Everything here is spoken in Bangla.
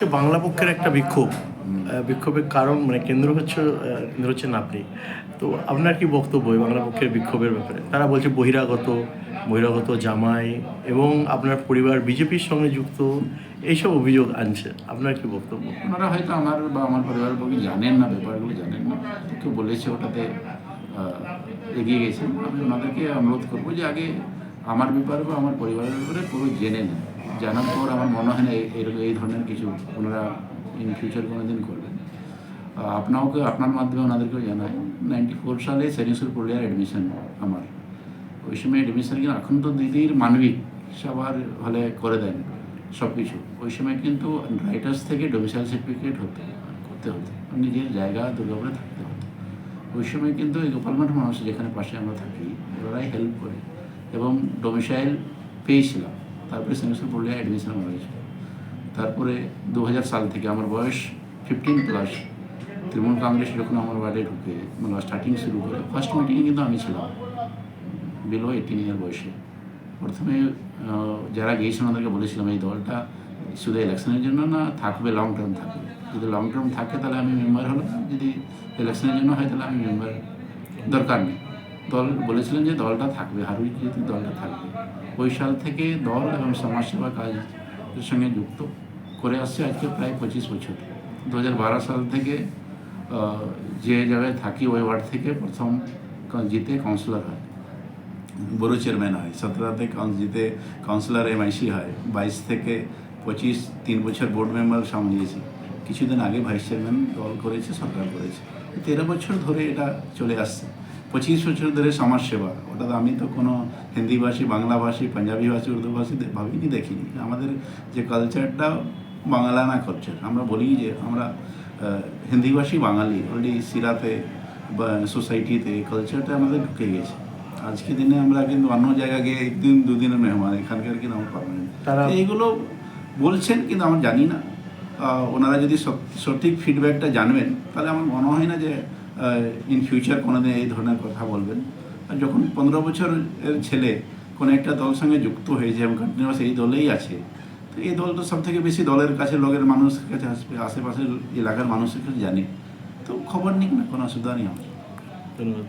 বাংলা পক্ষের একটা বিক্ষোভ বিক্ষোভের কারণ মানে কেন্দ্র হচ্ছেন আপনি। তো আপনার কি বক্তব্য এই বাংলা পক্ষের বিক্ষোভের ব্যাপারে? তারা বলছে বহিরাগত জামাই এবং আপনার পরিবার বিজেপির সঙ্গে যুক্ত, এইসব অভিযোগ আনছে। আপনার কি বক্তব্য? ওনারা হয়তো আমার বা আমার পরিবারের পক্ষে জানেন না, ব্যাপারগুলো জানেন না, কেউ বলেছে ওটাতে এগিয়ে গেছেন। আমি ওনাদেরকে অনুরোধ করবো যে আগে আমার ব্যাপারে বা আমার পরিবারের ব্যাপারে পুরো জেনে নেন। জানার পর আমার মনে হয় না এই ধরনের কিছু ওনারা ইন ফিউচার কোনো দিন করবেন। আপনার মাধ্যমে ওনাদেরকেও জানায় 94 সালে সেরিংসুর পুরুলিয়ার অ্যাডমিশন আমার। ওই সময় অ্যাডমিশন কিন্তু এখন তো দিদির মানবিক সবার হলে করে দেন সব কিছু। ওই সময় কিন্তু রাইটার্স থেকে ডোমিসাইল সার্টিফিকেট করতে হতো, নিজের জায়গা দুর্গাপুরে থাকতে হতো। ওই সময় কিন্তু এই গোপালমাঠ মানুষ যেখানে পাশে আমরা থাকি ওরাই হেল্প করে এবং ডোমিসাইল পেয়েছিলাম। তারপরে সেমিস্টার পড়লে অ্যাডমিশন হয়েছিল। তারপরে 2000 সাল থেকে আমার বয়স 15+, তৃণমূল কংগ্রেস যখন আমার ওয়ার্ডে ঢুকে মানে স্টার্টিং শুরু করে ফার্স্ট মিটিংয়ে কিন্তু আমি ছিলাম বিলো 18 ইয়ার বয়সে। প্রথমে যারা গিয়েছেন ওদেরকে বলেছিলাম এই দলটা শুধু ইলেকশনের জন্য না, থাকবে লং টার্ম থাকবে। যদি লং টার্ম থাকে তাহলে আমি মেম্বার হলাম, যদি ইলেকশনের জন্য হয় তাহলে আমি মেম্বার দরকার নেই। দল বলেছিলেন যে দলটা থাকবে, হারুই যেহেতু দলটা থাকবে। ওই সাল থেকে দল এবং সমাজসেবা কাজের সঙ্গে যুক্ত করে আসছে আজকে প্রায় 25 বছর। 2012 সাল থেকে যে জায়গায় থাকি ওই ওয়ার্ড থেকে প্রথম জিতে কাউন্সিলর হয়, বড় চেয়ারম্যান হয়। 17তে জিতে কাউন্সিলর MIC হয়। 22 থেকে 25 3 বছর বোর্ড মেম্বার সামলিয়েছি। কিছুদিন আগে ভাইস চেয়ারম্যান দল করেছে, সরকার করেছে। 13 বছর ধরে এটা চলে আসছে। 25 বছর ধরে সমাজসেবা, ওটা তো আমি তো কোনো হিন্দিভাষী, বাংলাভাষী, পাঞ্জাবিভাষী, উর্দুভাষী ভাবিনি, দেখিনি। আমাদের যে কালচারটা বাংলানা কালচার, আমরা বলি যে আমরা হিন্দিভাষী বাঙালি, অলরেডি সিরাতে বা সোসাইটিতে কালচারটা আমাদের ঢুকে গেছে। আজকে দিনে আমরা কিন্তু অন্য জায়গায় গিয়ে একদিন দুদিনের মেহমান, এখানকার কিন্তু আমার পারমানেন্ট। এইগুলো বলছেন কিন্তু আমরা জানি না। ওনারা যদি সঠিক ফিডব্যাকটা জানবেন তাহলে আমার মনে হয় না যে ইন ফিউচার কোনোদিন এই ধরনের কথা বলবেন। আর যখন 15 বছরের ছেলে কোনো একটা দল সঙ্গে যুক্ত হয়েছে এবং কন্টিনিউয়াস এই দলেই আছে, তো এই দল তো সব থেকে বেশি দলের কাছে লোকের মানুষের কাছে আসবে, আশেপাশের এলাকার মানুষের কাছে জানে। তো খবর নিক না, কোনো অসুবিধা নেই আমার। ধন্যবাদ।